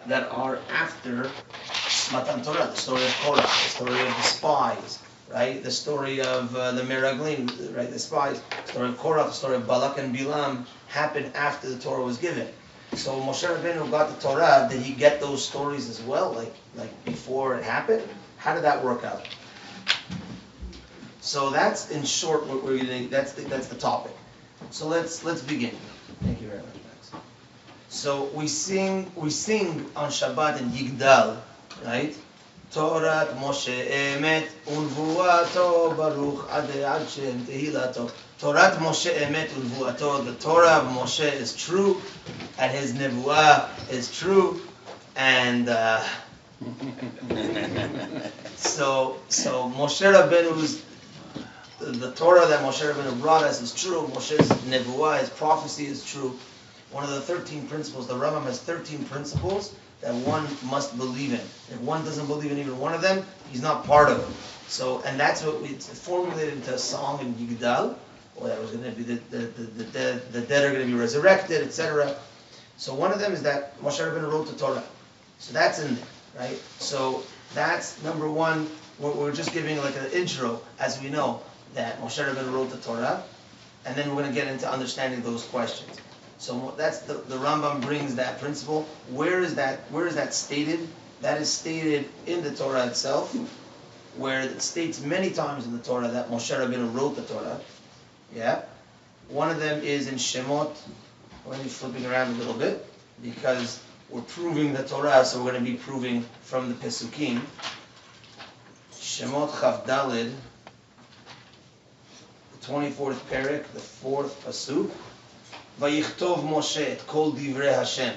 that are after Matan Torah, the story of Korah, the story of the spies, right? The story of the Meraglim, right? The spies, the story of Korah, the story of Balak and Bilam happened after the Torah was given. So Moshe Rabbeinu got the Torah. Did he get those stories as well, like before it happened? How did that work out? So that's in short what we're getting. That's the topic. So let's begin. Thank you very much, Max. So we sing on Shabbat in Yigdal, right? Torah Moshe Emet Unvuato Baruch Ad Shem Tehilato. Torah Moshe Emet Unvuato. The Torah of Moshe is true, and his nevuah is true, and so Moshe Rabbeinu's the Torah that Moshe Rabbeinu brought us is true. Moshe's nevuah, his prophecy is true. One of the 13 principles, the Rambam has 13 principles that one must believe in. If one doesn't believe in even one of them, he's not part of it. So, and that's what it's formulated into a song in Yigdal, where that was going to be the dead are going to be resurrected, etc. So one of them is that Moshe Rabbeinu wrote the Torah. So that's in there, right? So that's number one. We're just giving like an intro, as we know, that Moshe Rabbeinu wrote the Torah, and then we're going to get into understanding those questions. So that's the Rambam brings that principle. Where is that stated? That is stated in the Torah itself, where it states many times in the Torah that Moshe Rabbeinu wrote the Torah. Yeah, one of them is in Shemot. We're going to be flipping around a little bit because we're proving the Torah, so we're going to be proving from the Pesukim. Shemot Chav Daled, the 24th parak, the 4th pasuk. Vayichtov Moshe et kol divrei Hashem.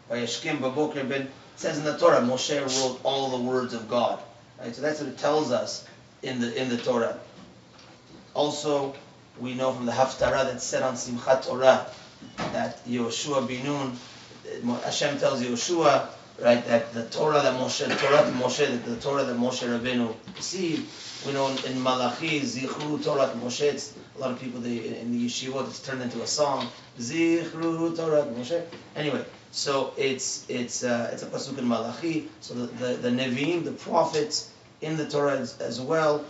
Vayashkem baboker ben. It says in the Torah, Moshe wrote all the words of God. Right, so that's what it tells us in the Torah. Also, we know from the Haftarah that's said on Simchat Torah that Yehoshua bin Nun, Hashem tells Yehoshua, right, that the Torah that Moshe Rabbeinu received. We know in Malachi, Zichru Torah Moshe. A lot of people in the yeshivot, it's turned into a song. Zichru Torah Moshe. Anyway, so it's a pasuk in Malachi. So the Nevi'im, the prophets in the Torah as well,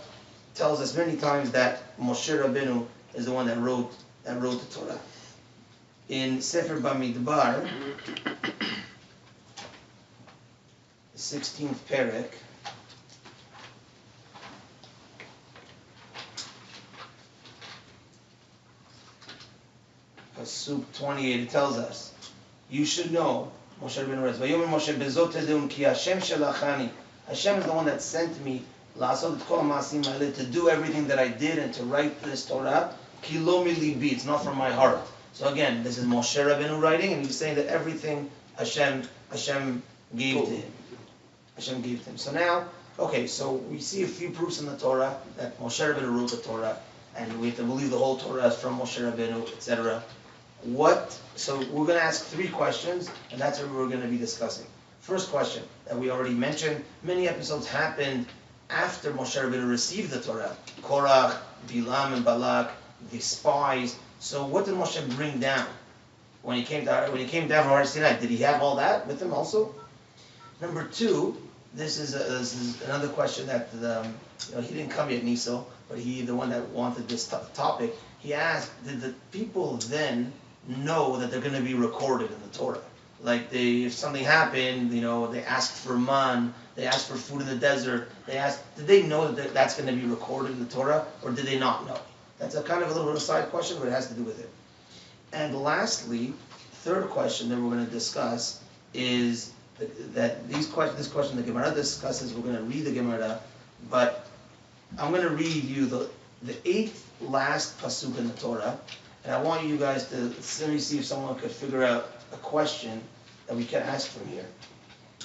tells us many times that Moshe Rabbeinu is the one that wrote the Torah. In Sefer Bamidbar, the 16th parak, pasuk 28, it tells us, you should know, Moshe Rabbeinu writes, Vayomer Moshe bezot tedun ki Hashem shelachani. Hashem is the one that sent me la'asot et kol ha'ma'asim ha'eleh, to do everything that I did and to write this Torah. Ki lo milibi, it's not from my heart. So again, this is Moshe Rabbeinu writing, and he's saying that everything Hashem gave to him. Hashem gave to him. So now, okay, so we see a few proofs in the Torah that Moshe Rabbeinu wrote the Torah, and we have to believe the whole Torah is from Moshe Rabbeinu, etc. So we're going to ask 3 questions, and that's what we're going to be discussing. First question that we already mentioned, many episodes happened after Moshe Rabbeinu received the Torah. Korach, Bilam and Balak, the spies. So what did Moshe bring down when he came down from Har Sinai? Did he have all that with him also? Number 2, this is another question that he didn't come yet, Niso, but the one that wanted this topic. He asked, did the people then know that they're going to be recorded in the Torah? Like if something happened, they asked for man, they asked for food in the desert. Did they know that that's going to be recorded in the Torah, or did they not know? That's a kind of a little bit of a side question, but it has to do with it. And lastly, third question that we're going to discuss is that this question the Gemara discusses. We're going to read the Gemara, but I'm going to read you the 8th last pasuk in the Torah, and I want you guys to let me see if someone could figure out a question that we can ask from here.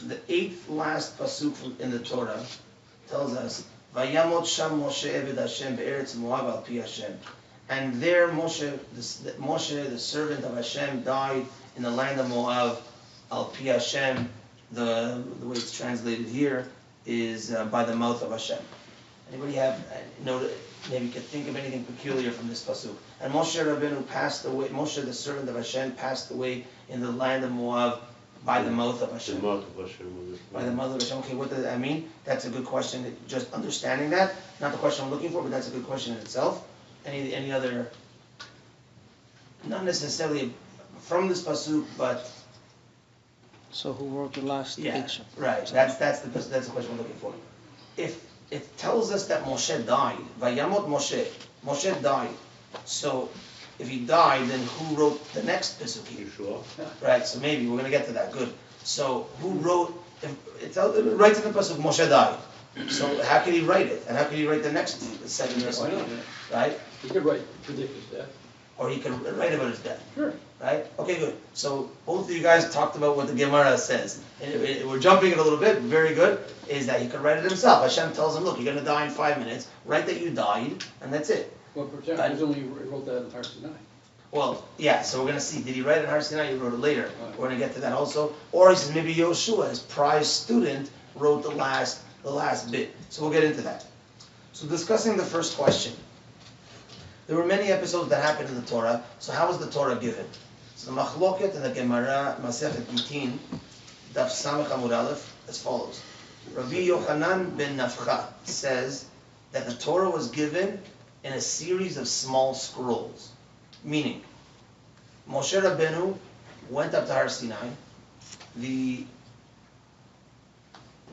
The 8th last pasuk in the Torah tells us, "Vayamot sham Moshe eved Hashem be'eretz Moab al pi Hashem." And there Moshe, the servant of Hashem, died in the land of Moab al pi Hashem. The way it's translated here is by the mouth of Hashem. Anybody have maybe could think of anything peculiar from this pasuk? And Moshe Rabbeinu passed away. Moshe, the servant of Hashem, passed away in the land of Moab By the mouth of Hashem. The mouth of Hashem. By the mouth of Hashem. Okay, what does that mean? That's a good question. Just understanding that, not the question I'm looking for, but that's a good question in itself. Any other? Not necessarily from this pasuk, but. So who wrote the last picture? Right. That's the question we're looking for. If it tells us that Moshe died, Vayamot Moshe died. So if he died, then who wrote the next pasuk? Yeshua. Right. So maybe we're going to get to that. Good. So who wrote? It writes in the pasuk Moshe died. So how could he write it? And how could he write the next second pasuk? Right. He could predict his death. Or he could write about his death. Sure. Right? Okay, good. So both of you guys talked about what the Gemara says. And we're jumping it a little bit. Very good. Is that he could write it himself. Hashem tells him, look, you're going to die in 5 minutes. Write that you died, and that's it. Well, perhaps only wrote that in Har Sinai. Well, yeah, so we're going to see. Did he write it in Har Sinai? He wrote it later. We're going to get to that also. Or he says maybe Yoshua, his prize student, wrote the last bit. So we'll get into that. So discussing the first question. There were many episodes that happened in the Torah. So how was the Torah given? So the Machloket and the Gemara, Masechet Gitin, Daf Samech Amud Aleph, as follows. Rabbi Yochanan ben Nafcha says that the Torah was given in a series of small scrolls. Meaning, Moshe Rabbeinu went up to Har Sinai. Moshe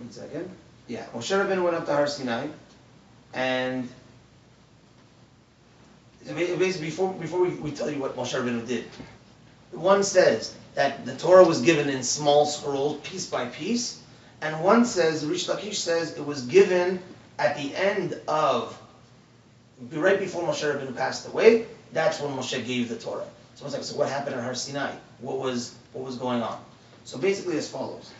Rabbeinu went up to Har Sinai, and basically, before we tell you what Moshe Rabbeinu did, one says that the Torah was given in small scrolls, piece by piece, and one says, Rish Lakish says, it was given at the end of, right before Moshe Rabbeinu passed away. That's when Moshe gave the Torah. So it's like, so what happened at Har Sinai? What was going on? So basically, as follows: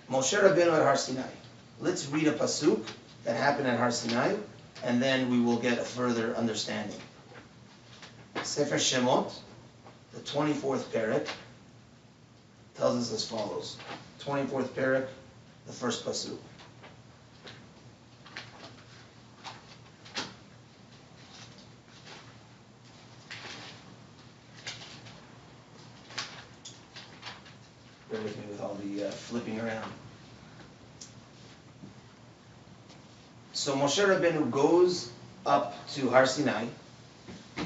Moshe Rabbeinu at Har Sinai. Let's read a pasuk that happened at Har Sinai, and then we will get a further understanding. Sefer Shemot, the 24th parak, tells us as follows. 24th parak, the first pasuk. Bear with me with all the flipping around. So Moshe Rabbeinu goes up to Har Sinai,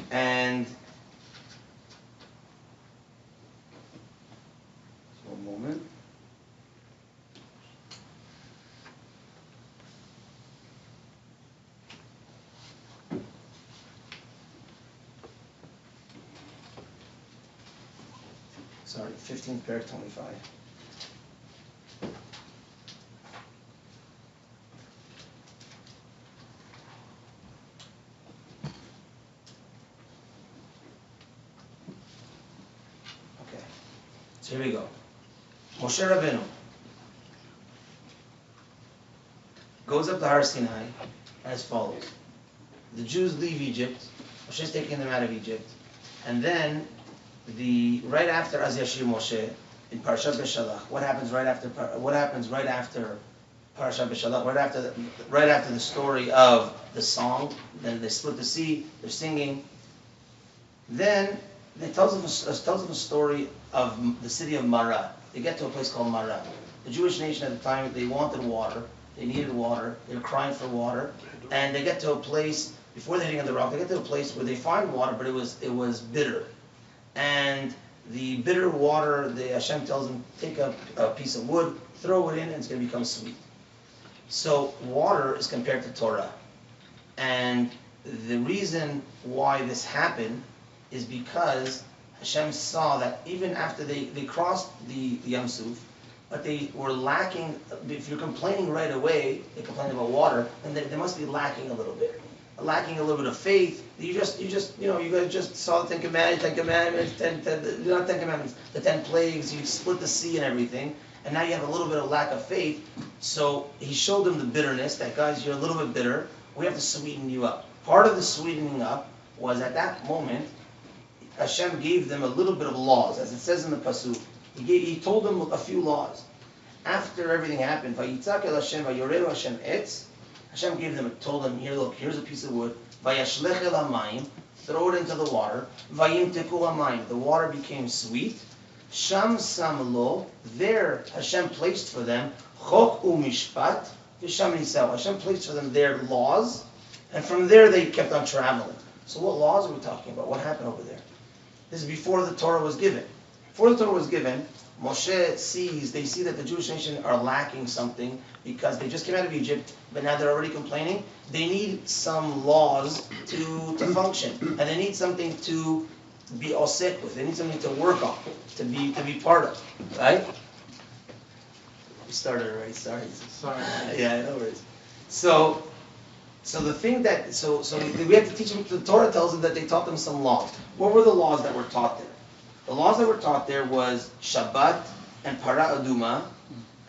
and one moment. Sorry, 15th parak 25. Okay, so here we go. Moshe Rabbeinu goes up to Har Sinai as follows. The Jews leave Egypt. Moshe is taking them out of Egypt, and then right after Az Yashir Moshe in Parashat Beshalach, what happens right after Parashat Beshalach? Right after the story of the song, then they split the sea. They're singing. Then it tells them a story of the city of Marah. They get to a place called Marah. The Jewish nation at the time, they wanted water. They needed water. They were crying for water, and they get to a place before they're hitting on the rock. They get to a place where they find water, but it was bitter. And the bitter water, Hashem tells them, take a piece of wood, throw it in, and it's going to become sweet. So water is compared to Torah. And the reason why this happened is because Hashem saw that even after they crossed the Yam Suf, but they were lacking. If you're complaining right away, they complain about water, then they must be lacking a little bit. Lacking a little bit of faith. You guys just saw the Ten Commandments, not Ten Commandments, the 10 plagues. You split the sea and everything, and now you have a little bit of lack of faith. So he showed them the bitterness. That guys, you're a little bit bitter. We have to sweeten you up. Part of the sweetening up was at that moment, Hashem gave them a little bit of laws, as it says in the pasuk. He told them a few laws. After everything happened, Vayitzak el Hashem, Vayoreu Hashem etz. Hashem told them, here, look, here's a piece of wood. Vayashlech el hamayim, throw it into the water. Vayim teku hamayim, the water became sweet. Sham Sam Lo, there Hashem placed for them Chok u'Mishpat v'Sham Nisau. Hashem placed for them their laws, and from there they kept on traveling. So what laws are we talking about? What happened over there? This is before the Torah was given. Before the Torah was given, Moshe they see that the Jewish nation are lacking something because they just came out of Egypt, but now they're already complaining. They need some laws to function, and they need something to be osek with. They need something to work on, to be part of, right? We started already. Sorry. Yeah, I know it is. So the thing that we have to teach them. The Torah tells them that they taught them some laws. What were the laws that were taught there? The laws that were taught there was Shabbat and Para Aduma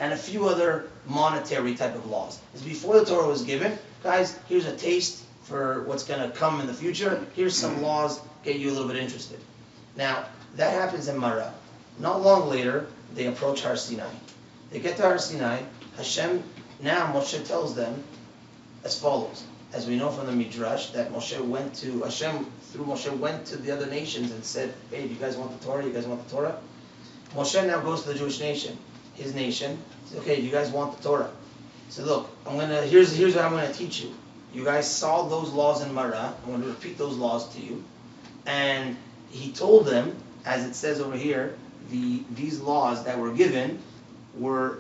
and a few other monetary type of laws. It's before the Torah was given. Guys, here's a taste for what's going to come in the future. Here's some laws, get you a little bit interested. Now, that happens in Mara. Not long later, they approach Har Sinai. They get to Har Sinai. Now Moshe tells them as follows. As we know from the Midrash, that Hashem through Moshe went to the other nations and said, hey, do you guys want the Torah? You guys want the Torah? Moshe now goes to the Jewish nation, his nation, says, okay, do you guys want the Torah? He said, look, here's what I'm going to teach you. You guys saw those laws in Mara. I'm going to repeat those laws to you. And he told them, as it says over here, these laws that were given were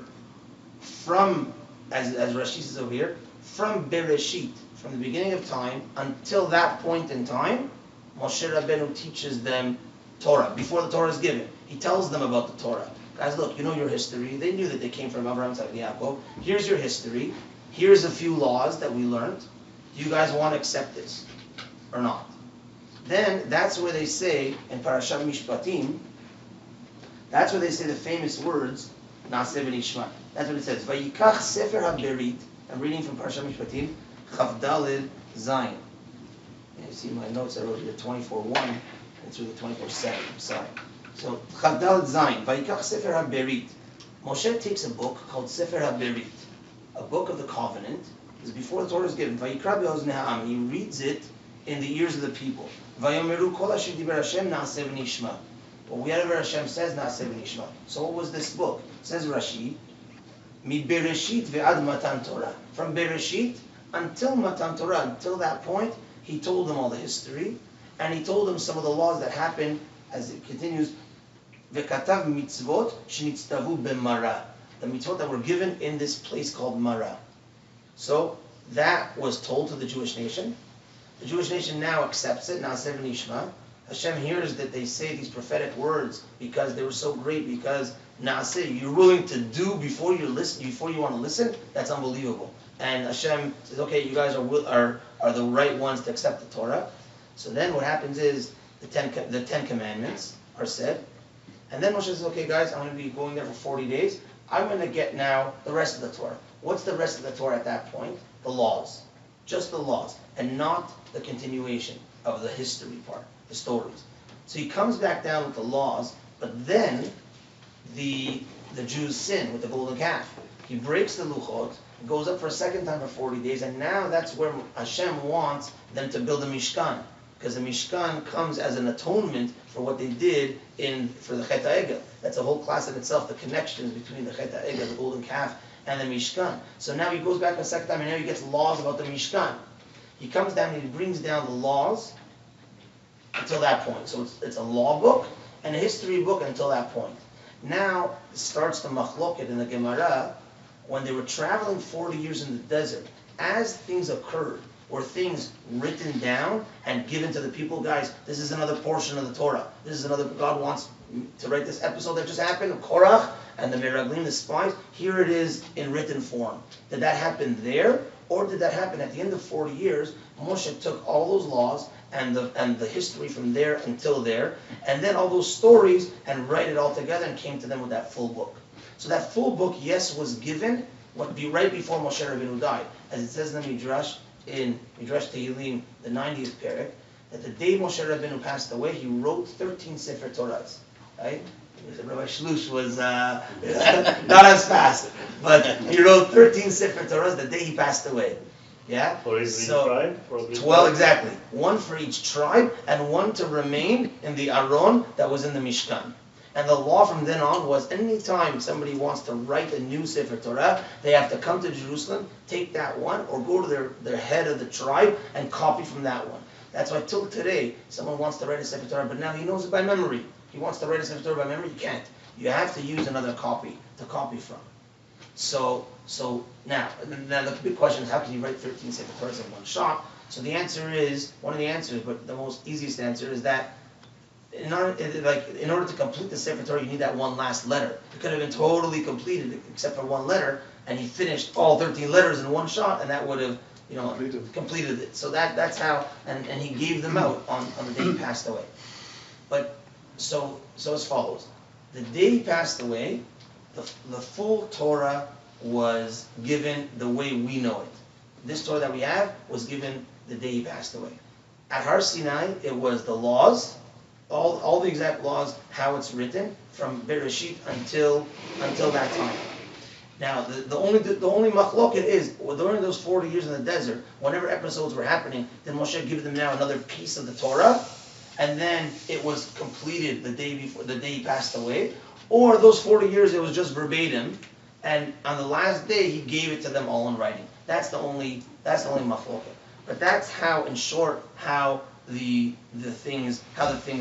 from, as Rashi says over here, from Bereshit, from the beginning of time until that point in time. Moshe Rabbeinu teaches them Torah before the Torah is given. He tells them about the Torah. Guys, look, you know your history. They knew that they came from Abraham, Isaac, and Yaakov. Here's your history. Here's a few laws that we learned. Do you guys want to accept this or not? Then that's where they say in Parashat Mishpatim. That's where they say the famous words Naaseh v'Nishma. That's what it says. Vayikach Sefer HaBerit. I'm reading from Parashat Mishpatim. Chav Daled Zayin. You see my notes I wrote here 24:1 and through the 24:7. I'm sorry. So Chav Daled Zayin. Vayikach Sefer HaBerit. Moshe takes a book called Sefer HaBerit, a book of the covenant. Is before the Torah is given. Vayikra be'oznei ha'am. He reads it in the ears of the people. Vayomeru kol asher diber Hashem naaseh v'nishma. Well, whatever Hashem says, naaseh v'nishma. So what was this book? It says Rashi, mi bereshit ve'ad matan Torah. From Bereshit until Matan Torah, until that point, he told them all the history, and he told them some of the laws that happened, as it continues, ve'katav mitzvot shenitztavu b'mara. The mitzvot that were given in this place called Mara. So that was told to the Jewish nation. The Jewish nation now accepts it, Naaseh v'nishma. Hashem hears that they say these prophetic words because they were so great, because Naaseh, you're willing to do before you want to listen. That's unbelievable. And Hashem says, okay, you guys are the right ones to accept the Torah. So then what happens is the Ten Commandments are said. And then Moshe says, okay guys, I'm going to be going there for 40 days. I'm going to get now the rest of the Torah. What's the rest of the Torah at that point? The laws. Just the laws. And not the continuation of the history part, the stories. So he comes back down with the laws, but then the Jews sin with the golden calf. He breaks the luchot, goes up for a second time for 40 days, and now that's where Hashem wants them to build a Mishkan. Because the Mishkan comes as an atonement for what they did for the Chet HaEgel. That's a whole class in itself, the connections between the Chet HaEgel, the golden calf, and the Mishkan. So now he goes back a second time, and now he gets laws about the Mishkan. He comes down and he brings down the laws until that point. So it's a law book and a history book until that point. Now it starts the machloket in the Gemara when they were traveling 40 years in the desert. As things occurred, or things written down and given to the people, guys, this is another portion of the Torah. This is another, God wants to write this episode that just happened, Korach and the Meraglim, the spies. Here it is in written form. Did that happen there? Or did that happen at the end of 40 years? Moshe took all those laws and the history from there until there, and then all those stories, and write it all together and came to them with that full book. So that full book, yes, was given right before Moshe Rabbeinu died. As it says in the Midrash, in Midrash Tehillim, the 90th parak, that the day Moshe Rabbeinu passed away, he wrote 13 Sefer Torahs. Right? Rabbi Shlush was not as fast, but he wrote 13 Sefer Torahs the day he passed away. Yeah? For each tribe? 12, exactly. One for each tribe, and one to remain in the Aron that was in the Mishkan. And the law from then on was anytime somebody wants to write a new Sefer Torah, they have to come to Jerusalem, take that one, or go to their head of the tribe and copy from that one. That's why till today, someone wants to write a Sefer Torah, but now he knows it by memory. He wants to write a Sefer Torah by memory, you can't. You have to use another copy to copy from. So now the big question is, how can you write 13 Sefer Torahs in one shot? So the answer is, one of the answers, but the most easiest answer is that in order to complete the Sefer Torah, you need that one last letter. It could have been totally completed except for one letter, and he finished all 13 letters in one shot, and that would have, completed it. So that's how, and he gave them out on the day he passed away. But so as follows: the day he passed away, the full Torah was given the way we know it. This Torah that we have was given the day he passed away. At Har Sinai, it was the laws, all the exact laws, how it's written from Bereshit until that time. Now, the only machloket is, during those 40 years in the desert, whenever episodes were happening, did Moshe give them now another piece of the Torah, and then it was completed the day he passed away, or those 40 years it was just verbatim, and on the last day he gave it to them all in writing. That's the only machloket. But that's how, in short, how the things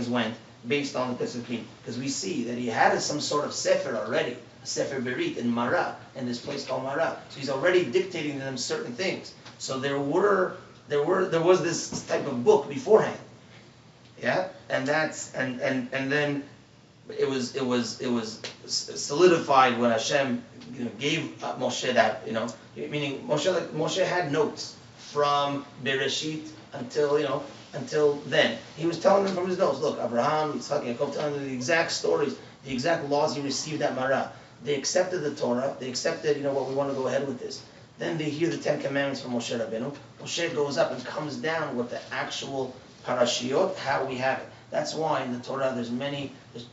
went based on the Pesachim, because we see that he had some sort of sefer already. Sefer Berit in Mara, in this place called Mara. So he's already dictating to them certain things. So there was this type of book beforehand. Yeah? And then it was solidified when Hashem gave Moshe that, meaning Moshe had notes from Bereshit until then. He was telling them from his notes, look, Abraham, Yitzchak, Yaakov, telling them the exact stories, the exact laws he received at Mara. They accepted the Torah. They accepted, what we want to go ahead with this. Then they hear the 10 Commandments from Moshe Rabbeinu. Moshe goes up and comes down with the actual parashiot, how we have it. That's why in the Torah there's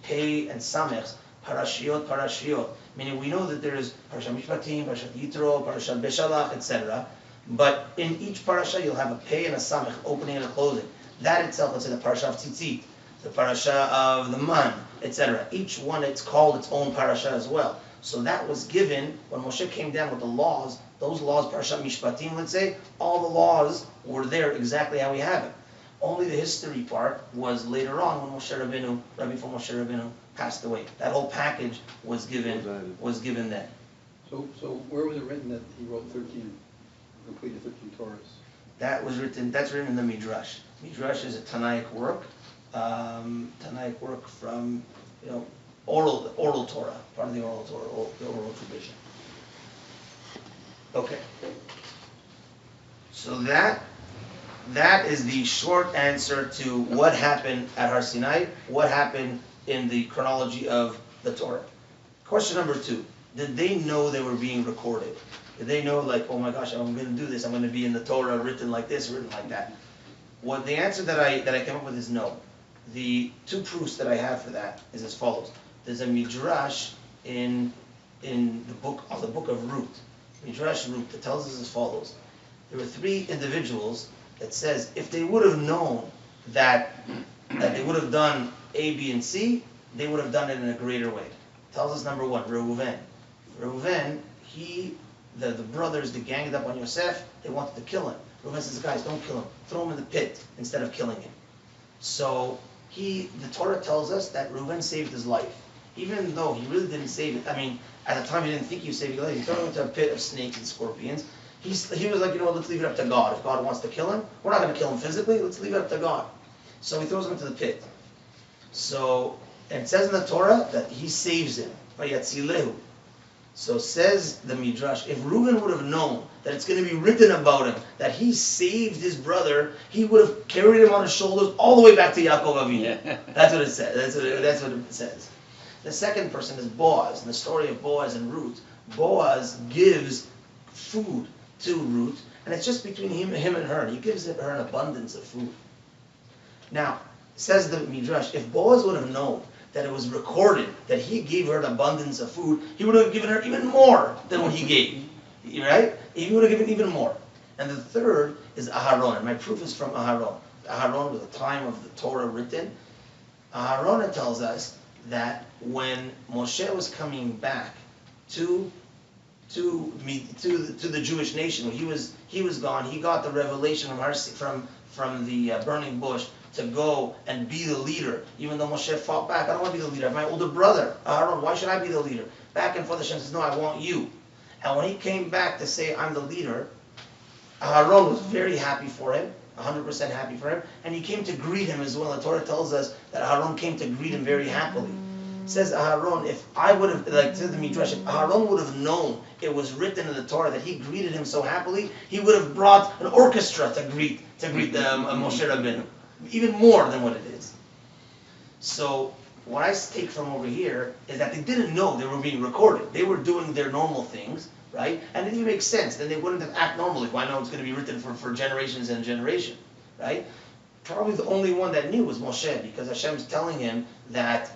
Pei and Samech, parashiot. Meaning we know that there is Parashat Mishpatim, Parashat Yitro, Parashat Beshalach, etc. But in each parasha you'll have a Pei and a Samech, opening and a closing. That itself, let's say the Parashat of Tzitzit, the parasha of the Man, etc. Each one, it's called its own parasha as well. So that was given when Moshe came down with the laws. Those laws, Parashat Mishpatim, let's say, all the laws were there exactly how we have it. Only the history part was later on when Rabbi Moshe passed away. That whole package was given then. So where was it written that he wrote completed 13 Torahs? That's written in the Midrash. Midrash is a Tanaic work. From oral Torah, part of the oral Torah, the oral tradition. Okay. So that is the short answer to what happened at Har Sinai, what happened in the chronology of the Torah. Question number 2: did they know they were being recorded? Did they know, oh my gosh, I'm going to do this, I'm going to be in the Torah written like this, written like that? Well, the answer that I came up with is no. The 2 proofs that I have for that is as follows. There's a midrash in the book of Ruth, Midrash Ruth, that tells us as follows. There were 3 individuals that says if they would have known that they would have done A, B, and C, they would have done it in a greater way. It tells us number 1, Reuven. Reuven, the brothers, they ganged up on Yosef, they wanted to kill him. Reuven says, guys, don't kill him. Throw him in the pit instead of killing him. So the Torah tells us that Reuven saved his life. Even though he really didn't save it. I mean, at the time he didn't think he was saving his life. He threw him into a pit of snakes and scorpions. He was like, let's leave it up to God. If God wants to kill him, we're not going to kill him physically, let's leave it up to God. So he throws him into the pit. So, and it says in the Torah that he saves him. Vayatzilehu. So says the Midrash, if Reuben would have known that it's going to be written about him, that he saved his brother, he would have carried him on his shoulders all the way back to Yaakov Avinu. That's what it says. That's what it says. The second person is Boaz. In the story of Boaz and Ruth, Boaz gives food to Ruth, and it's just between him and her. He gives her an abundance of food. Now, says the Midrash, if Boaz would have known that it was recorded that he gave her an abundance of food, he would have given her even more than what he gave. Right? He would have given even more. And the third is Aharon, and my proof is from Aharon. Aharon was the time of the Torah written. Aharon tells us that when Moshe was coming back to the Jewish nation, when he was gone, he got the revelation from the burning bush to go and be the leader. Even though Moshe fought back, I don't want to be the leader. I have my older brother, Aaron. Why should I be the leader? Back and forth, Hashem says, no, I want you. And when he came back to say, I'm the leader, Aaron was very happy for him, 100% happy for him, and he came to greet him as well. The Torah tells us that Aaron came to greet him very happily. It says Aaron, if I would have, like to the Midrash, if Aaron would have known it was written in the Torah that he greeted him so happily, he would have brought an orchestra to greet the Moshe Rabbeinu, even more than what it is. So what I take from over here is that they didn't know they were being recorded. They were doing their normal things, right? And it didn't make sense. Then they wouldn't have acted normally. Why know it's going to be written for generations and generations, right? Probably the only one that knew was Moshe, because Hashem's telling him that,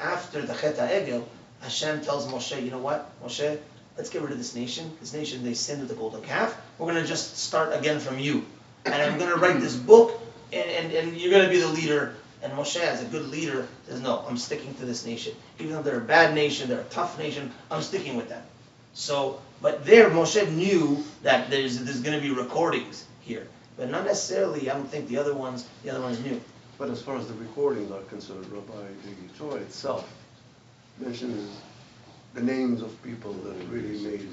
after the Chet HaEgel, Hashem tells Moshe, you know what, Moshe, let's get rid of this nation. This nation, they sinned with the golden calf. We're going to just start again from you. And I'm going to write this book, and you're going to be the leader. And Moshe, as a good leader, says, no, I'm sticking to this nation. Even though they're a bad nation, they're a tough nation, I'm sticking with them. So, but there, Moshe knew that there's going to be recordings here. But not necessarily, I don't think the other ones knew. But as far as the recordings are concerned, Rabbi, the Torah itself mentions the names of people that really made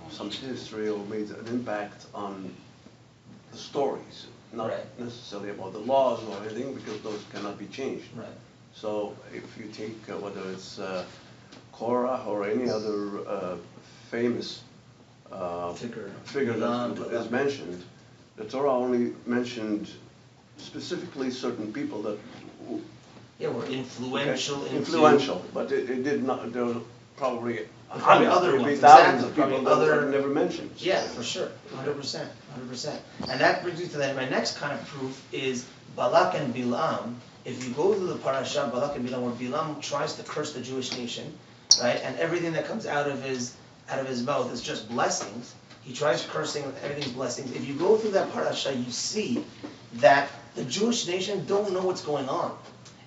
some history or made an impact on the stories, not necessarily about the laws or anything, because those cannot be changed. Right. So if you take whether it's Korah or any other famous figure that is mentioned, the Torah only mentioned specifically certain people that were influential. Influential, but it did not. There were probably other ones, thousands of people that were never mentioned. Yeah, for sure, 100%. And that brings me to that. My next kind of proof is Balak and Bilam. If you go to the parasha Balak and Bilam, where Bilam tries to curse the Jewish nation, right, and everything that comes out of his mouth is just blessings. He tries cursing with everything's blessings. If you go through that parasha, you see that the Jewish nation don't know what's going on.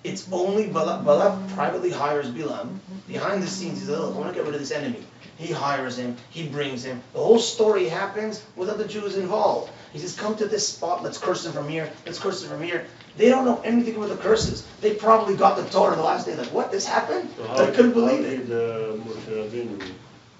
It's only Balak privately hires Bilam. Behind the scenes, he says, look, I want to get rid of this enemy. He hires him, he brings him. The whole story happens without the Jews involved. He says, come to this spot, let's curse him from here, let's curse him from here. They don't know anything about the curses. They probably got the Torah the last day, like, what, this happened? So I couldn't believe it. Moshe Rabbeinu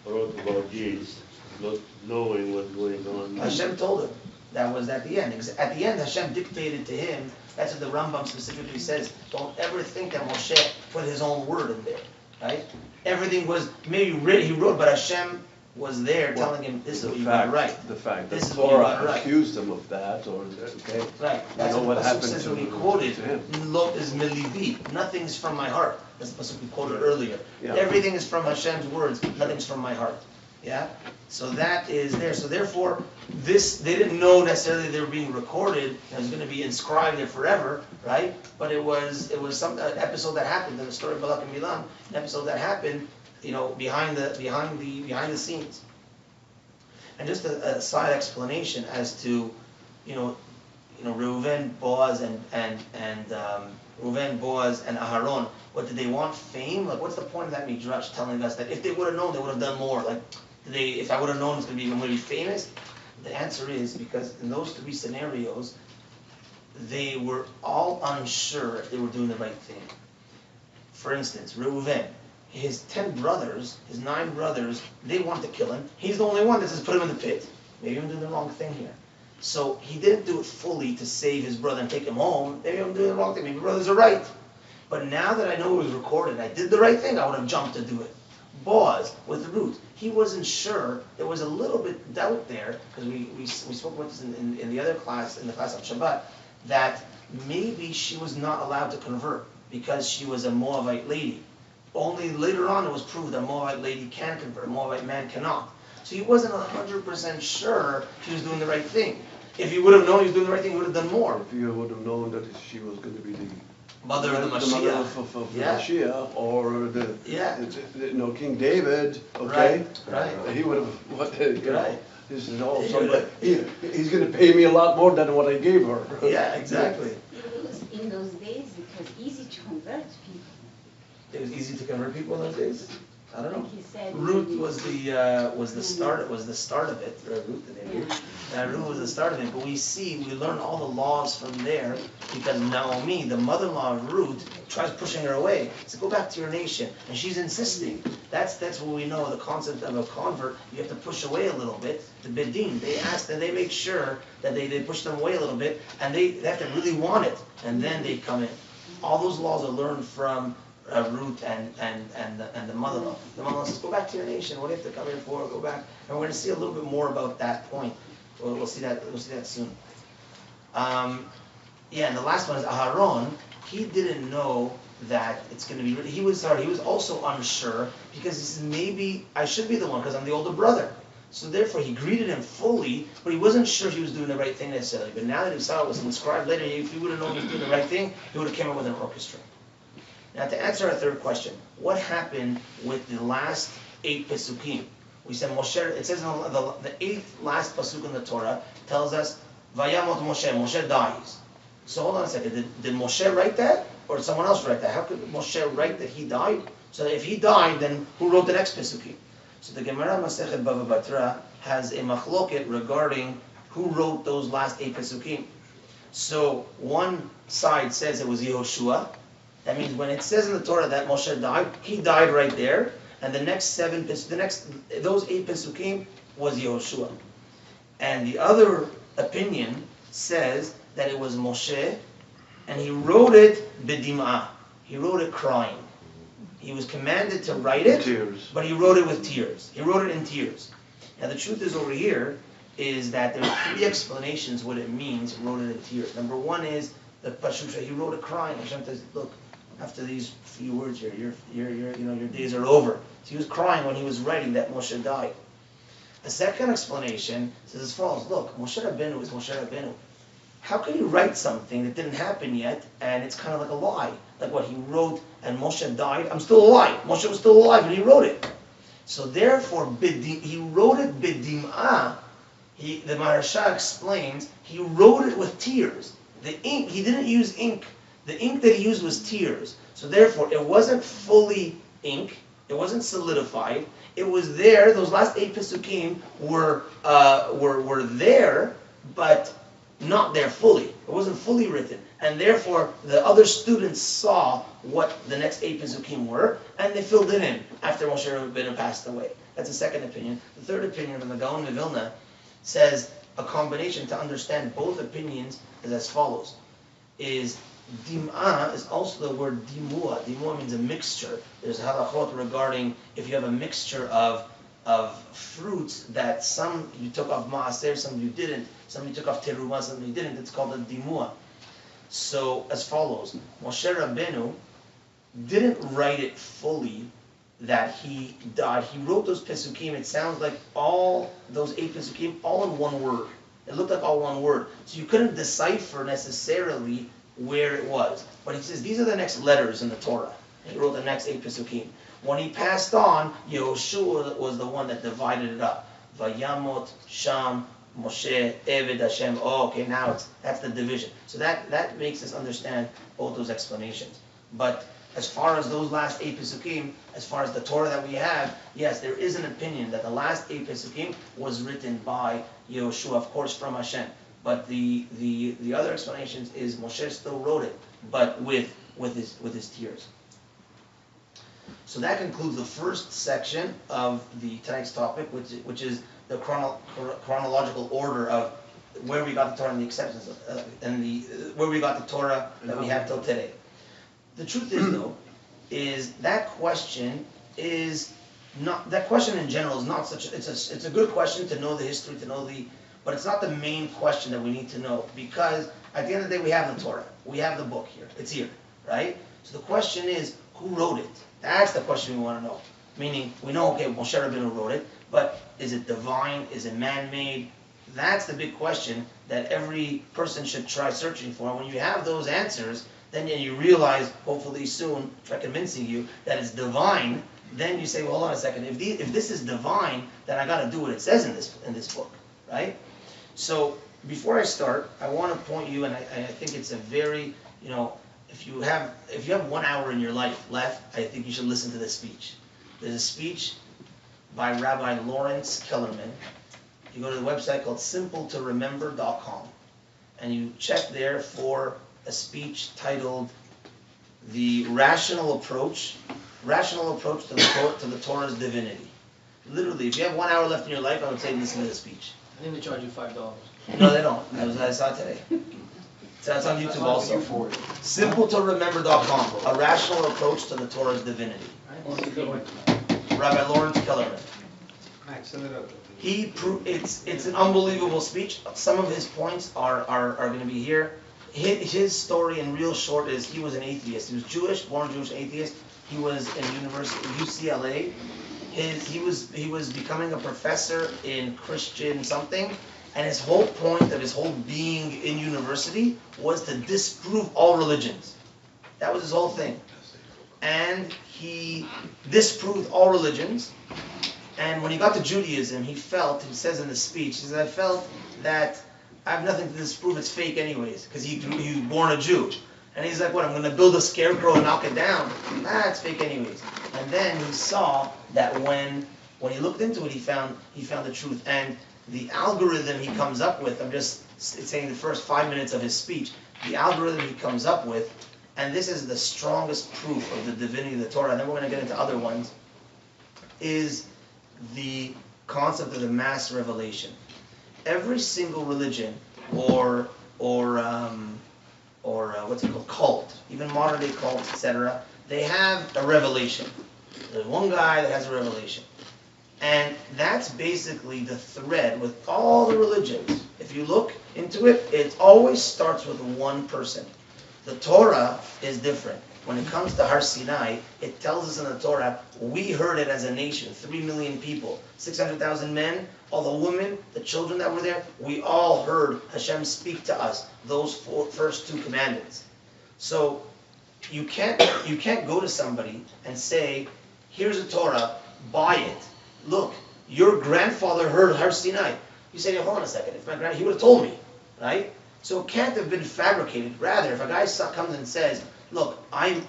wrote about this, not knowing what's going on? Hashem told him. That was at the end. At the end, Hashem dictated to him. That's what the Rambam specifically says. Don't ever think that Moshe put his own word in there, right? Everything was, maybe he wrote, but Hashem was there telling him, this is what you got to write. The fact that This is what you got to Torah write. accused him of that, or, okay. Right. That's what the happened says to when he quoted, him. Lo is milibi. Nothing's from my heart. That's the pasuk we quoted earlier. Yeah. Everything is from Hashem's words. Nothing's from my heart. Yeah? So that is there. So therefore, they didn't know necessarily they were being recorded and it was going to be inscribed there forever, right? But it was some episode that happened in the story of Balak and Bilam, an episode that happened, behind the scenes. And just a side explanation as to, Reuven, Boaz, and Reuven, Boaz, and Aharon. What did they want? Fame? Like, what's the point of that midrash telling us that if they would have known, they would have done more? Like, if I would have known I'm going to be famous? The answer is because in those three scenarios, they were all unsure if they were doing the right thing. For instance, Reuven, his 10 brothers, his 9 brothers, they want to kill him. He's the only one that says put him in the pit. Maybe I'm doing the wrong thing here. So he didn't do it fully to save his brother and take him home. Maybe I'm doing the wrong thing. Maybe brothers are right. But now that I know it was recorded, I did the right thing, I would have jumped to do it. Boaz, with Ruth, he wasn't sure. There was a little bit doubt there, because we spoke about this in the other class, in the class on Shabbat, that maybe she was not allowed to convert because she was a Moabite lady. Only later on it was proved that a Moabite lady can convert, a Moabite man cannot. So he wasn't 100% sure she was doing the right thing. If he would have known he was doing the right thing, he would have done more. If you would have known that she was going to be the Mother of the Mashiach. mother of the Mashiach, or King David, okay? Right. He would have, Right. This is all somebody, he's going to pay me a lot more than what I gave her. Yeah, exactly. It was in those days, it was easy to convert people. It was easy to convert people in those days. I don't know. He said Root was the start of it. Root, the name Root. Root was the start of it. But we learn all the laws from there because Naomi, the mother-in-law of Ruth, tries pushing her away. So go back to your nation, and she's insisting. That's what we know the concept of a convert. You have to push away a little bit. The bedin, they ask and they make sure that they push them away a little bit, and they have to really want it, and then they come in. All those laws are learned from Ruth and the mother-in-law. The mother-in-law says, go back to your nation. What do you have to come here for? Go back. And we're going to see a little bit more about that point. We'll see that soon. And the last one is Aharon. He didn't know that it's going to be. He was also unsure because he said, maybe I should be the one because I'm the older brother. So therefore, he greeted him fully, but he wasn't sure he was doing the right thing necessarily. But now that he saw it was inscribed later, if he would have known he was doing the right thing, he would have come up with an orchestra. Now, to answer our third question, what happened with the last 8 Pesukim? We said Moshe, it says in the 8th last Pasuk in the Torah, tells us, Vayamot Moshe dies. So hold on a second, did Moshe write that? Or did someone else write that? How could Moshe write that he died? So if he died, then who wrote the next Pesukim? So the Gemara Masechet Bava Batra has a machloket regarding who wrote those last 8 Pesukim. So one side says it was Yehoshua. That means when it says in the Torah that Moshe died, he died right there. And the next 8 Pesukim was Yehoshua. And the other opinion says that it was Moshe, and he wrote it b'dim'ah. He wrote it crying. He was commanded to write it, but he wrote it with tears. He wrote it in tears. Now the truth is over here is that there are 3 explanations what it means. He wrote it in tears. Number one is the Pashut. He wrote it crying. Hashem says, look, after these few words here, your days are over. So he was crying when he was writing that Moshe died. The second explanation says as follows: look, Moshe Rabbeinu is Moshe Rabbeinu. How can you write something that didn't happen yet, and it's kind of like a lie? Like what he wrote, and Moshe died. I'm still alive. Moshe was still alive when he wrote it. So therefore, he wrote it b'dim'ah. The Maharsha explains he wrote it with tears. The ink, he didn't use ink. The ink that he used was tears. So therefore, it wasn't fully ink. It wasn't solidified. It was there. Those last 8 Pesukim were there, but not there fully. It wasn't fully written. And therefore, the other students saw what the next 8 Pesukim were, and they filled it in after Moshe Rabbeinu passed away. That's the second opinion. The third opinion from the Gaon of Vilna says a combination to understand both opinions is as follows. Is Dim'ah is also the word dimua. Dimua means a mixture. There's halachot regarding if you have a mixture of fruits that some you took off maaser, some you didn't. Some you took off teruma, some you didn't. It's called a dimua. So as follows, Moshe Rabbeinu didn't write it fully that he died. He wrote those Pesukim. It sounds like all those 8 Pesukim all in one word. It looked like all one word. So you couldn't decipher necessarily where it was. But he says these are the next letters in the Torah. He wrote the next 8 Pesukim. When he passed on, Yehoshua was the one that divided it up. Vayamot, Sham, Moshe, Eved, Hashem. Oh, okay, now that's the division. So that makes us understand both those explanations. But as far as those last 8 Pesukim, as far as the Torah that we have, yes, there is an opinion that the last 8 Pesukim was written by Yehoshua, of course, from Hashem. But the other explanations is Moshe still wrote it, but with his tears. So that concludes the first section of tonight's topic, which is the chronological order of where we got the Torah and the acceptance where we got the Torah that we have till today. The truth is, though, is that question is not, that question in general is not such. It's a good question to know the history, to know but it's not the main question that we need to know, because at the end of the day we have the Torah, we have the book here, it's here, right? So the question is, who wrote it? That's the question we want to know. Meaning, we know, okay, Moshe Rabbeinu wrote it, but is it divine? Is it man-made? That's the big question that every person should try searching for. And when you have those answers, then you realize, hopefully soon, try convincing you that it's divine. Then you say, well, hold on a second. If this is divine, then I got to do what it says in this book, right? So before I start, I want to point you, and I think it's a very, if you have 1 hour in your life left, I think you should listen to this speech. There's a speech by Rabbi Lawrence Kellerman. You go to the website called simpletoremember.com, and you check there for a speech titled "The Rational Approach to the Torah's Divinity." Literally, if you have 1 hour left in your life, I would say listen to the speech. I think they charge you $5. No, they don't. I saw it today. So that's on YouTube also. Simpletoremember.com. A rational approach to the Torah's divinity. Rabbi Lawrence Kellerman. It's an unbelievable speech. Some of his points are going to be here. His story in real short is he was an atheist. He was Jewish, born Jewish atheist. He was in UCLA. He was becoming a professor in Christian something, and his whole point of his whole being in university was to disprove all religions. That was his whole thing. And he disproved all religions. And when he got to Judaism, he says in the speech, he says, I felt that I have nothing to disprove, it's fake anyways, because he was born a Jew. And he's like, what, I'm going to build a scarecrow and knock it down? Nah, it's fake anyways. And then he saw that when he looked into it, he found the truth. And the algorithm he comes up with, I'm just saying the first 5 minutes of his speech, the algorithm he comes up with, and this is the strongest proof of the divinity of the Torah, and then we're going to get into other ones, is the concept of the mass revelation. Every single religion or what's it called, cult, even modern day cults, etc., they have a revelation. There's one guy that has a revelation. And that's basically the thread with all the religions. If you look into it, it always starts with one person. The Torah is different. When it comes to Har Sinai, it tells us in the Torah, we heard it as a nation, 3 million people, 600,000 men, all the women, the children that were there, we all heard Hashem speak to us, those first 2 commandments. So you can't go to somebody and say, here's a Torah, buy it. Look, your grandfather heard Har Sinai. You say, hold on a second, if my grandfather, he would have told me, right? So it can't have been fabricated. Rather, if a guy comes and says, look, I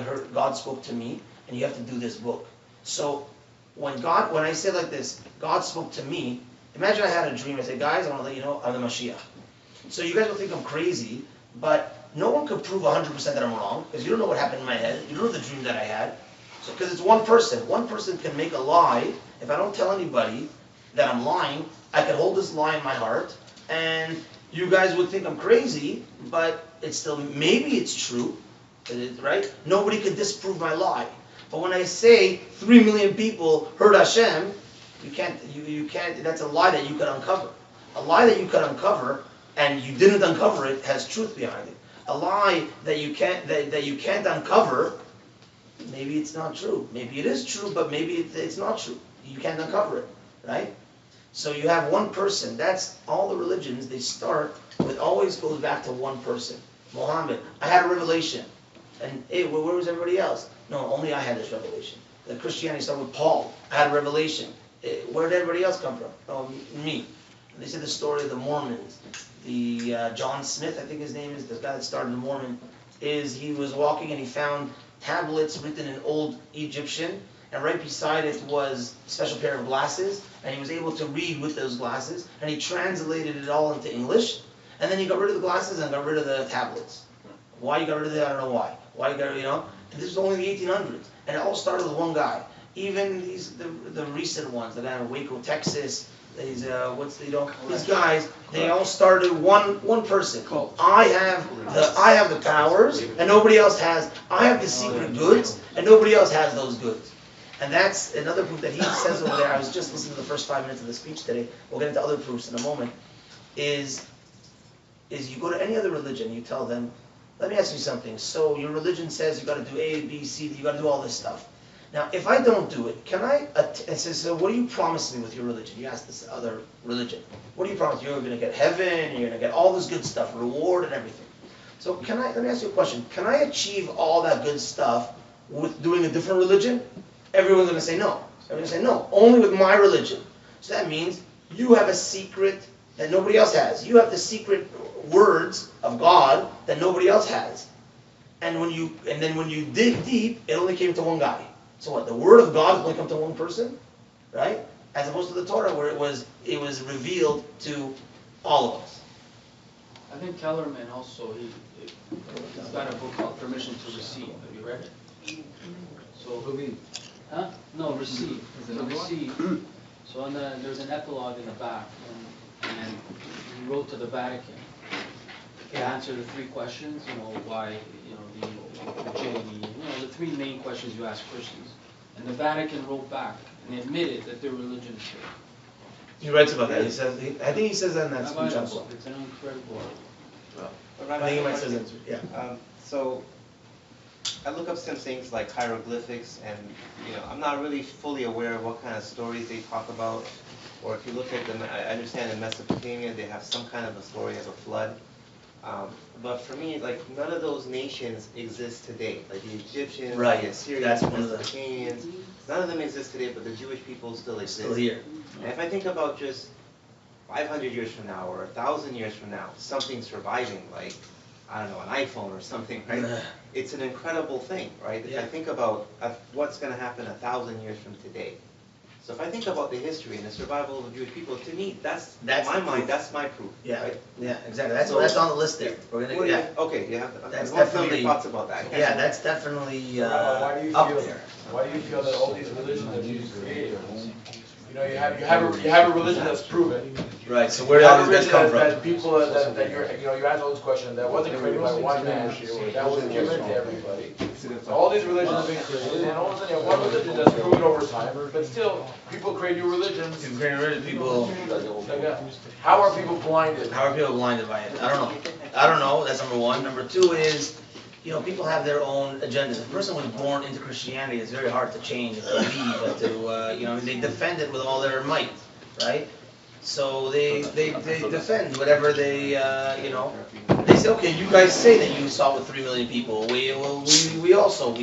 heard God spoke to me, and you have to do this book. So when I say like this, God spoke to me, imagine I had a dream. I say, guys, I want to let you know I'm the Mashiach. So you guys will think I'm crazy, but no one could prove 100% that I'm wrong, because you don't know what happened in my head. You don't know the dream that I had. So because it's one person. One person can make a lie. If I don't tell anybody that I'm lying, I can hold this lie in my heart, and you guys would think I'm crazy, but it's still, maybe it's true, right? Nobody could disprove my lie. But when I say 3 million people heard Hashem, you can't, that's a lie that you could uncover. A lie that you could uncover, and you didn't uncover it, has truth behind it. A lie that you can't uncover, maybe it's not true. Maybe it is true, but maybe it's not true. You can't uncover it, right? So you have one person. That's all the religions. They start with, always goes back to one person. Muhammad, I had a revelation. And hey, where was everybody else? No, only I had this revelation. The Christianity started with Paul. I had a revelation. Where did everybody else come from? Oh, me. And they said the story of the Mormons. The John Smith, I think his name is, the guy that started the Mormon, he was walking and he found tablets written in old Egyptian, and right beside it was a special pair of glasses, and he was able to read with those glasses, and he translated it all into English, and then he got rid of the glasses and got rid of the tablets. Why you got rid of that, I don't know why. Why you got rid of, and this was only the 1800s, and it all started with one guy. Even the recent ones, the guy in Waco, Texas, these guys, they all started one person. I have the powers, and nobody else has. I have the secret goods, and nobody else has those goods. And that's another proof that he says over there. I was just listening to the first 5 minutes of the speech today. We'll get into other proofs in a moment. Is you go to any other religion, you tell them, let me ask you something. So your religion says you got to do A, B, C, D, you got to do all this stuff. Now, if I don't do it, can I? It says, so what do you promise me with your religion? You ask this other religion. What do you promise? You're going to get heaven. You're going to get all this good stuff, reward and everything. So let me ask you a question. Can I achieve all that good stuff with doing a different religion? Everyone's going to say no. Everyone's going to say no. Only with my religion. So that means you have a secret that nobody else has. You have the secret words of God that nobody else has. and then when you dig deep, it only came to one guy. So what? The word of God only come to one person, right? As opposed to the Torah, where it was revealed to all of us. I think Kellerman also, he's got a book called Permission to Receive. Have you read it? So, huh? No, Receive. To receive. So there's an epilogue in the back, and he wrote to the Vatican to answer the three questions, why, the JD, the three main questions you ask Christians. And the Vatican wrote back and admitted that their religion is fake. He writes about that. He says, I think he says that in that speech Rabbi also. Messod, it's an incredible article. I think he might say that too. Yeah. So I look up some things like hieroglyphics, and I'm not really fully aware of what kind of stories they talk about. Or if you look at them, I understand in Mesopotamia they have some kind of a story of a flood. But for me, like, none of those nations exist today. Like the Egyptians, Right. the Assyrians, That's the one of the- Mesopotamians, none of them exist today, but the Jewish people still exist. Still here. And if I think about just 500 years from now or 1,000 years from now, something surviving, like, I don't know, an iPhone or something, right? It's an incredible thing, right? If I think about what's going to happen 1,000 years from today. So if I think about the history and the survival of the Jewish people, to me, that's in my the mind, proof. that's my proof, Yeah. right? Yeah. Exactly. That's on the list there. We're gonna. Yeah. Okay, you have to. That's I want to know definitely- your thoughts about that. Yeah. That's definitely Why do you up feel? there. Why do you feel that all these religions that Jesus created? You have a religion that's proven. Right. So where do all these guys come That from? people that you ask all this question that wasn't created by one man, that was given to everybody. So all these religions have been created, and all of a sudden you have one religion that's proven over time, but still people create new religions. You bring rid of people. Like that. How are people blinded? How are people blinded by it? I don't know. That's number one. Number two is, people have their own agendas. If a person was born into Christianity, it's very hard to change and to leave and to, they defend it with all their might, right? So they defend whatever they say, okay, you guys say that you saw with 3 million people. We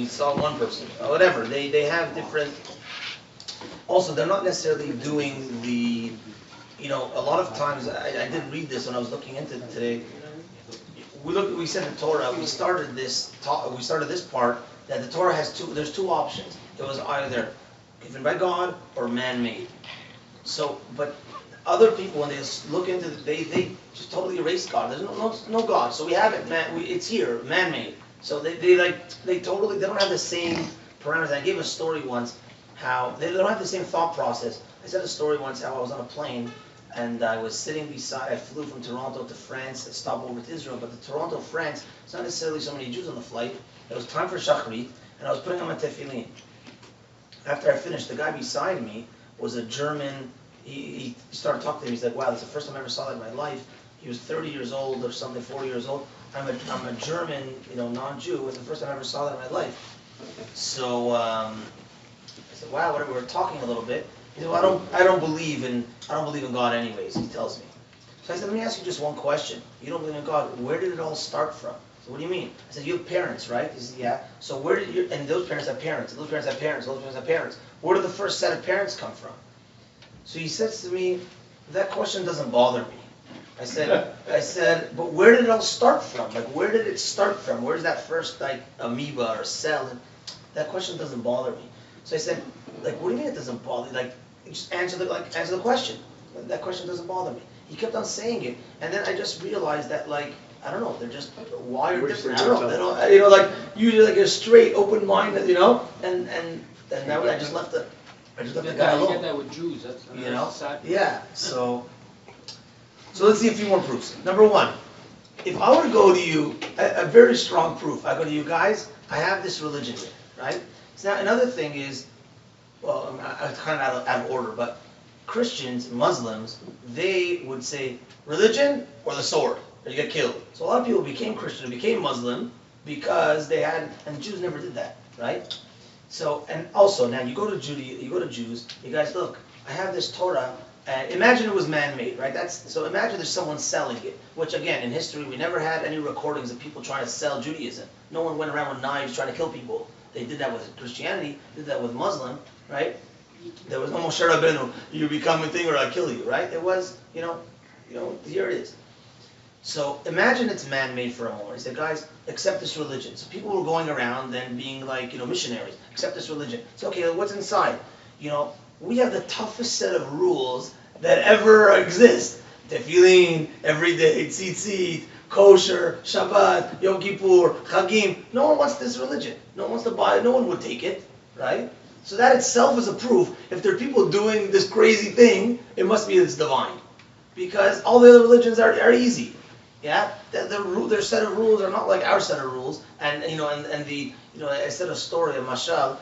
saw one person, or whatever. They have different. Also, they're not necessarily doing the, a lot of times, I did read this when I was looking into it today. We said in Torah, we started this part, that the Torah there's two options. It was either given by God or man-made. So, but other people, when they look into it, they just totally erase God. There's no God. So we have it, it's here, man-made. So they don't have the same parameters. I gave a story once, how they don't have the same thought process. I said a story once how I was on a plane, and I was sitting I flew from Toronto to France, I stopped over to Israel, but the Toronto, France, it's not necessarily so many Jews on the flight. It was time for Shachrit, and I was putting on my tefillin. After I finished, the guy beside me was a German. He started talking to me. He's like, wow, that's the first time I ever saw that in my life. He was 30 years old or something, 40 years old. I'm a German, non-Jew. It's the first time I ever saw that in my life. So I said, wow, whatever. We were talking a little bit. He said, well, I don't believe in God anyways. He tells me. So I said, let me ask you just one question. You don't believe in God. Where did it all start from? So what do you mean? I said, you have parents, right? He said, yeah. So where did and those parents have parents, and those parents have parents, those parents have parents. Where did the first set of parents come from? So he says to me, that question doesn't bother me. I said, but where did it all start from? Like, where did it start from? Where's that first, amoeba or cell? And that question doesn't bother me. So I said, what do you mean it doesn't bother you? Like, just answer the question. That question doesn't bother me. He kept on saying it, and then I just realized that, I don't know, they're just wired different. I don't know, usually a straight, open-minded, and I just left the guy alone. You get that with Jews. That's sad. Yeah. So let's see a few more proofs. Number one, if I were to go to you, a very strong proof. I go to you guys. I have this religion here, right? So now another thing is, well, I'm kind of out of order, but Christians, Muslims, they would say religion or the sword, or you get killed. So a lot of people became Christian, became Muslim because they had, and the Jews never did that, right? So, and also now you go to Jews, you guys look, I have this Torah, imagine it was man-made, right? So imagine there's someone selling it, which again, in history, we never had any recordings of people trying to sell Judaism. No one went around with knives trying to kill people. They did that with Christianity, did that with Muslim, right? There was no Moshe Rabbeinu, you become a thing or I'll kill you, right? It was, here it is. So imagine it's man-made for a moment. He said, guys, accept this religion. So people were going around and being like, missionaries. Accept this religion. So okay, what's inside? We have the toughest set of rules that ever exist. Tefillin, every day, tzitzit, kosher, Shabbat, Yom Kippur, Chagim. No one wants this religion. No one wants to buy it. No one would take it, right? So that itself is a proof. If there are people doing this crazy thing, it must be it's divine. Because all the other religions are easy. Yeah, their set of rules are not like our set of rules. And I said a story, a mashal.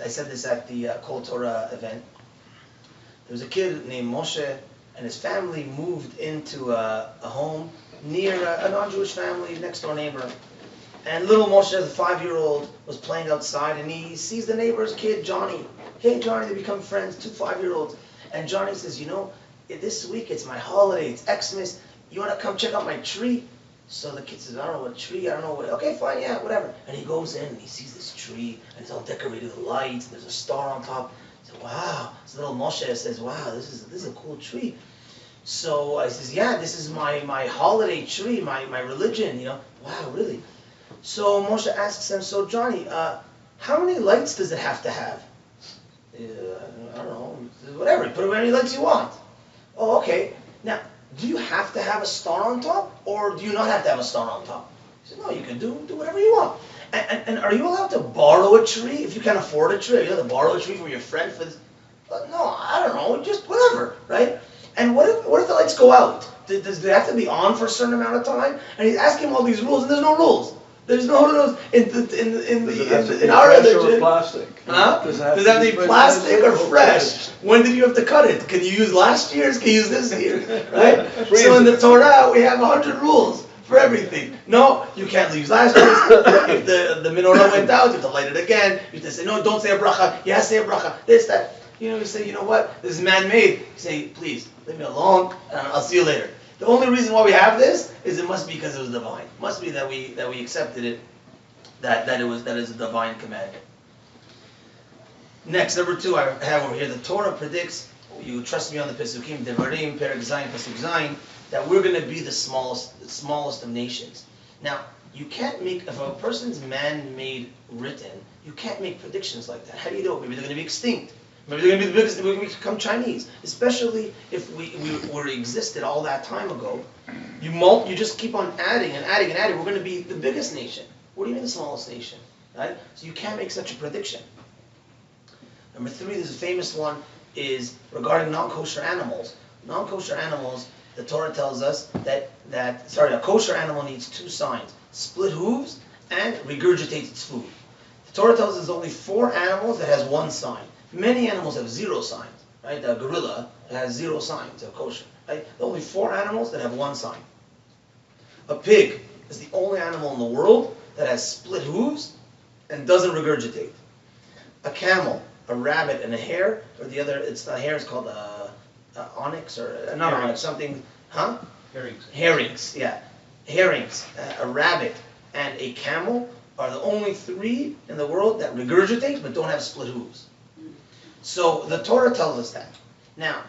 I said this at the Kol Torah event. There was a kid named Moshe, and his family moved into a home near a non-Jewish family, next door neighbor. And little Moshe, the 5-year-old, was playing outside, and he sees the neighbor's kid, Johnny. Hey, Johnny, they become friends, 2 5-year-olds. And Johnny says, this week it's my holiday, it's Xmas. You want to come check out my tree? So the kid says, I don't know what tree, I don't know what. Okay, fine, yeah, whatever. And he goes in, and he sees this tree, and it's all decorated with lights, and there's a star on top. He says, wow. So little Moshe says, wow, this is a cool tree. So I says, yeah, this is my holiday tree, my religion, Wow, really? So Moshe asks him, so Johnny, how many lights does it have to have? I don't know, whatever, put how many lights you want. Oh, okay. Now, do you have to have a star on top, or do you not have to have a star on top? He said, no, you can do whatever you want. And are you allowed to borrow a tree if you can't afford a tree? Are you allowed to borrow a tree from your friend for this? No, I don't know, just whatever, right? And what if the lights go out? Does it have to be on for a certain amount of time? And he's asking all these rules, and there's no rules. There's no rules in our religion. Plastic? Huh? Does it have to be plastic or fresh? When did you have to cut it? Can you use last year's? Can you use this year? Right? So in the Torah, we have 100 rules for everything. No, you can't use last year's. If the menorah went out, you have to light it again. You have to say, no, don't say a bracha. Yes, say a bracha. This, that. You say, you know what? This is man-made. You say, please, leave me alone, and I'll see you later. The only reason why we have this is it must be because it was divine. It must be that we accepted it, that is a divine command. Next, number 2, I have over here. The Torah predicts. You trust me on the Pesukim, Devarim, Perek Zayin, Pasuk Zayin, that we're going to be the smallest of nations. Now, you can't make, if a person's man-made written, you can't make predictions like that. How do you know? Maybe they're going to be extinct. Maybe they're going to be the biggest, we're going to become Chinese. Especially if we existed all that time ago. You just keep on adding and adding and adding. We're going to be the biggest nation. What do you mean the smallest nation? Right? So you can't make such a prediction. Number 3, there's a famous one, is regarding non-kosher animals. Non-kosher animals, the Torah tells us that a kosher animal needs 2 signs. Split hooves and regurgitates its food. The Torah tells us there's only 4 animals that has 1 sign. Many animals have 0 signs, right? A gorilla has 0 signs of kosher, right? There are only 4 animals that have 1 sign. A pig is the only animal in the world that has split hooves and doesn't regurgitate. A camel, a rabbit, and a hare, or the other, it's not hare, it's called onyx, or not onyx, something, huh? Herrings, yeah. Herrings, a rabbit, and a camel are the only 3 in the world that regurgitate but don't have split hooves. So the Torah tells us that. Now,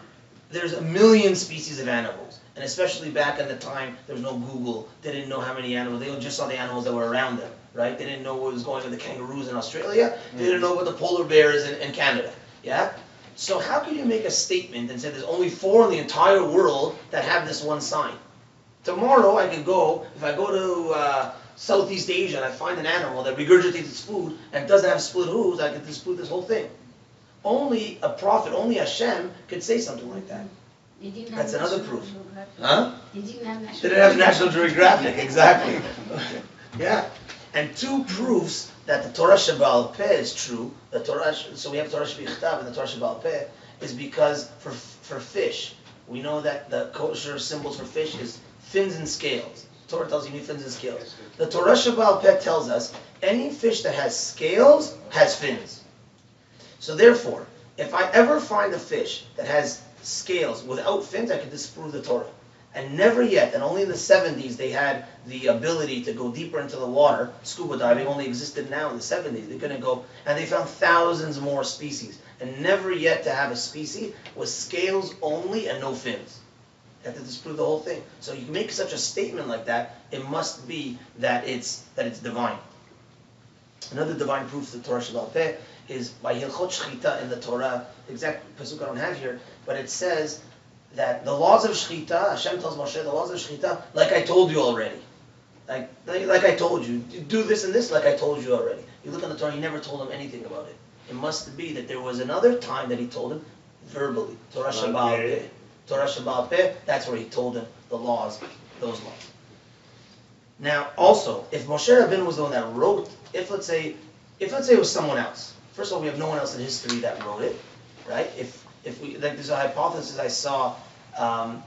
there's a million species of animals, and especially back in the time, there was no Google. They didn't know how many animals. They just saw the animals that were around them, right? They didn't know what was going on with the kangaroos in Australia. They didn't know what the polar bear is in Canada. Yeah. So how can you make a statement and say there's only 4 in the entire world that have this 1 sign? Tomorrow I could go, if I go to Southeast Asia and I find an animal that regurgitates its food and doesn't have split hooves, I could disprove this whole thing. Only a prophet, only Hashem could say something like that. That's another proof. Huh? They didn't have National Geographic, exactly. Yeah. And 2 proofs that the Torah Shebaal Peh is true, so we have Torah Shebichtav and the Torah Shebaal Peh, is because for fish, we know that the kosher symbols for fish is fins and scales. The Torah tells you need fins and scales. The Torah Shebaal Peh tells us any fish that has scales has fins. So therefore, if I ever find a fish that has scales without fins, I can disprove the Torah. And never yet, and only in the 70s, they had the ability to go deeper into the water. Scuba diving only existed now in the 70s. They're going to go, and they found thousands more species. And never yet to have a species with scales only and no fins. They have to disprove the whole thing. So you can make such a statement like that, it must be that it's divine. Another divine proof of the Torah Sheba'al Peh is by Hilchot Shechita in the Torah, the exact pasuk I don't have here, but it says that the laws of Shechita, Hashem tells Moshe, the laws of Shechita, like I told you already. Like I told you, do this and this like I told you already. You look in the Torah, he never told him anything about it. It must be that there was another time that he told him verbally. Torah Sheba'al Peh. Torah Sheba'al Peh, that's where he told him the laws, those laws. Now, also, if Moshe Rabbeinu was the one that wrote, if let's say it was someone else. First of all, we have no one else in history that wrote it, right? If we like, there's a hypothesis I saw.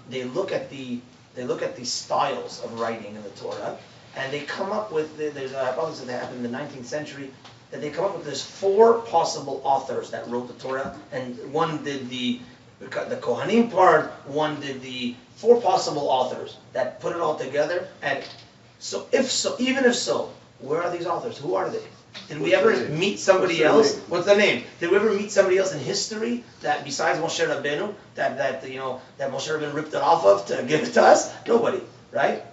They look at the styles of writing in the Torah, and they come up with there's a hypothesis that happened in the 19th century that they come up with there's 4 possible authors that wrote the Torah, and one did the Kohanim part, one did the 4 possible authors that put it all together. And so, even if so, where are these authors? Who are they? Did we ever meet somebody else? What's the name? Did we ever meet somebody else in history that besides Moshe Rabbeinu that Moshe Rabbeinu ripped it off of to give it to us? Nobody, right?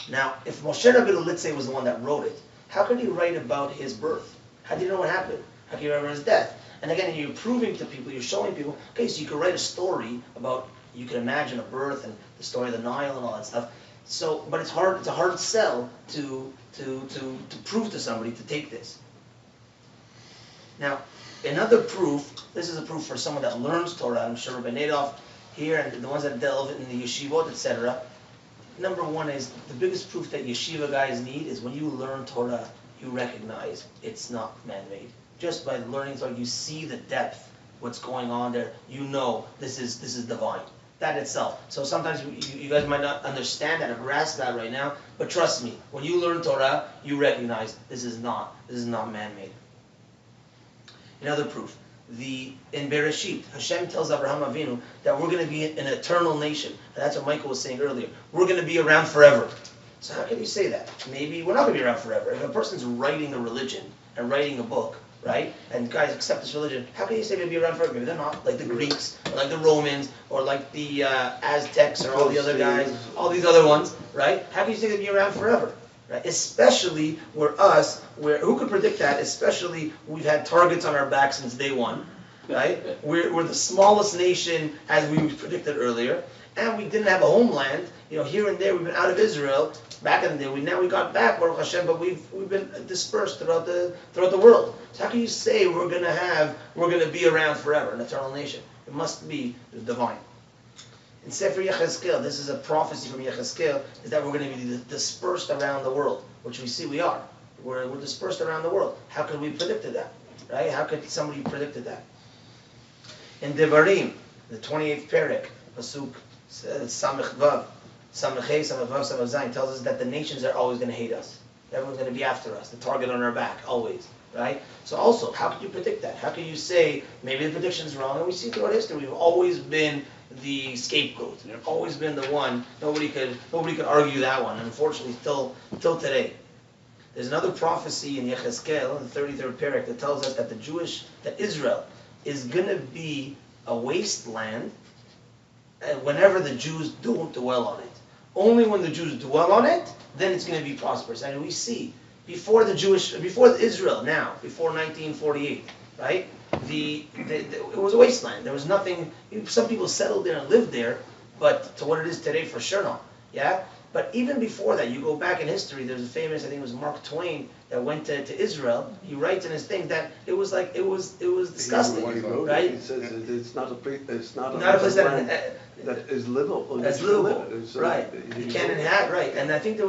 Now, if Moshe Rabbeinu, let's say, was the one that wrote it, how could he write about his birth? How do you know what happened? How can you write about his death? And again, you're proving to people, you're showing people, okay, so you can write a story about, you can imagine a birth and the story of the Nile and all that stuff. So, but it's a hard sell to prove to somebody to take this. Now, another proof, this is a proof for someone that learns Torah, I'm sure Rabbi Nadoff here, and the ones that delve in the yeshivot, etc. Number one is, the biggest proof that yeshiva guys need is when you learn Torah, you recognize it's not man-made. Just by learning Torah, you see the depth, what's going on there, you know this is divine. That itself. So sometimes you guys might not understand that or grasp that right now, but trust me, when you learn Torah, you recognize this is not man-made. Another proof, in Bereshit, Hashem tells Abraham Avinu that we're going to be an eternal nation. And that's what Michael was saying earlier. We're going to be around forever. So how can you say that? Maybe we're not going to be around forever. If a person's writing a religion and writing a book, right? And guys accept this religion. How can you say they'll be around forever? Maybe they're not, like the Greeks, or like the Romans, or like the Aztecs, or all the other guys, all these other ones, right? How can you say they'll be around forever? Right? Especially who could predict that? Especially we've had targets on our back since day one, right? We're the smallest nation, as we predicted earlier, and we didn't have a homeland. You know, here and there we've been out of Israel. Back in the day, we got back, Baruch Hashem, but we've been dispersed throughout the world. So how can you say we're gonna be around forever, an eternal nation? It must be divine. In Sefer Yechezkel, this is a prophecy from Yechezkel, is that we're going to be dispersed around the world, which we see we are. We're dispersed around the world. How could we predicted that, right? How could somebody predicted that? In Devarim, the 28th Perek, Pasuk Samech Vav, Samech Hey, Samech Vav, Samech Zayin, tells us that the nations are always going to hate us. Everyone's going to be after us, the target on our back, always, right? So also, how could you predict that? How can you say, maybe the prediction's wrong? And we see throughout history, we've always been the scapegoat. We've always been the one. Nobody could argue that one. Unfortunately, till today. There's another prophecy in Yechezkel, in the 33rd Perek, that tells us that that Israel is going to be a wasteland whenever the Jews don't dwell on it. Only when the Jews dwell on it, then it's going to be prosperous. And we see, before Israel now, before 1948, right? It was a wasteland. There was nothing. Some people settled there and lived there, but to what it is today, for sure not. Yeah. But even before that, you go back in history. There's a famous, I think it was Mark Twain, that went to Israel. He writes in his thing that it was disgusting, right? He says it's not a place. It's not a place that is livable. That's livable, right? You can't inhabit, right? And I think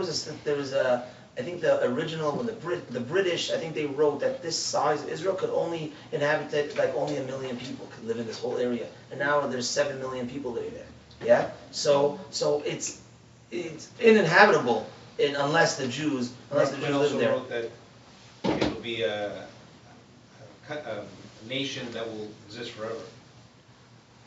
I think the original, when the British, I think they wrote that this size, Israel could only inhabit it, like only 1 million people could live in this whole area. And now there's 7 million people living there. Yeah? So it's uninhabitable unless the Jews live there. Wrote that it will be a nation that will exist forever.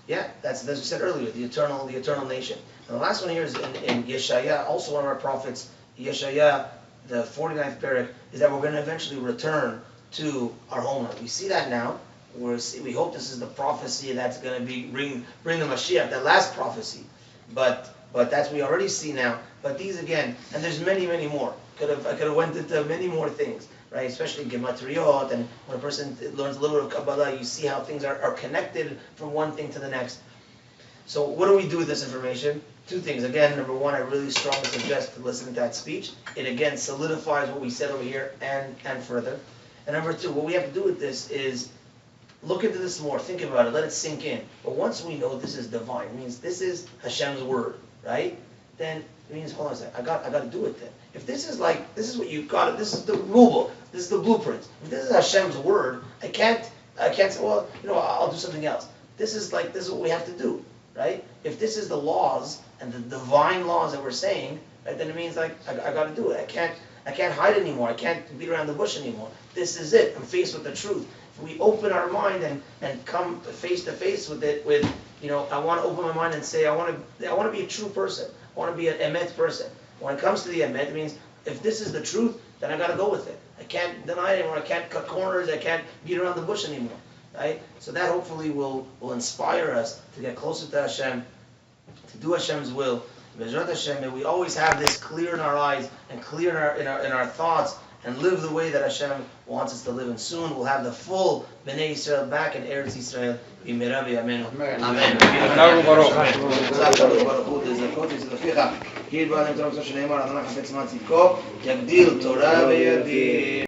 Yeah, that's what we said earlier, the eternal nation. And the last one here is in Yeshaya, also one of our prophets, Yeshaya, the 49th Perek, is that we're going to eventually return to our homeland. We see that now. We hope this is the prophecy that's going to bring the Mashiach, that last prophecy. but that's we already see now. But these again, and there's many more. I could have went into many more things, right? Especially gematriot, and when a person learns a little bit of Kabbalah, you see how things are connected from one thing to the next. So what do we do with this information? Two things. Again, number one, I really strongly suggest to listen to that speech. It again solidifies what we said over here and further. And number two, what we have to do with this is look into this more, think about it, let it sink in. But once we know this is divine, it means this is Hashem's word, right? Then it means, hold on a second, I got to do it then. If this is what you got, this is the rule book, this is the blueprint. If this is Hashem's word, I can't say, well, I'll do something else. This is what we have to do, right? If this is the laws and the divine laws that we're saying, right, then it means I got to do it. I can't hide anymore. I can't beat around the bush anymore. This is it. I'm faced with the truth. If we open our mind and come face to face with it, I want to open my mind and say, I want to be a true person. I want to be an emet person. When it comes to the emet, it means if this is the truth, then I got to go with it. I can't deny it anymore. I can't cut corners. I can't beat around the bush anymore. Right? So that hopefully will inspire us to get closer to Hashem, to do Hashem's will. B'ezrat Hashem, may we always have this clear in our eyes and clear in our thoughts, and live the way that Hashem wants us to live. And soon we'll have the full Bnei Yisrael back in Eretz Yisrael. B'mira b'yameinu. Amen. Amen.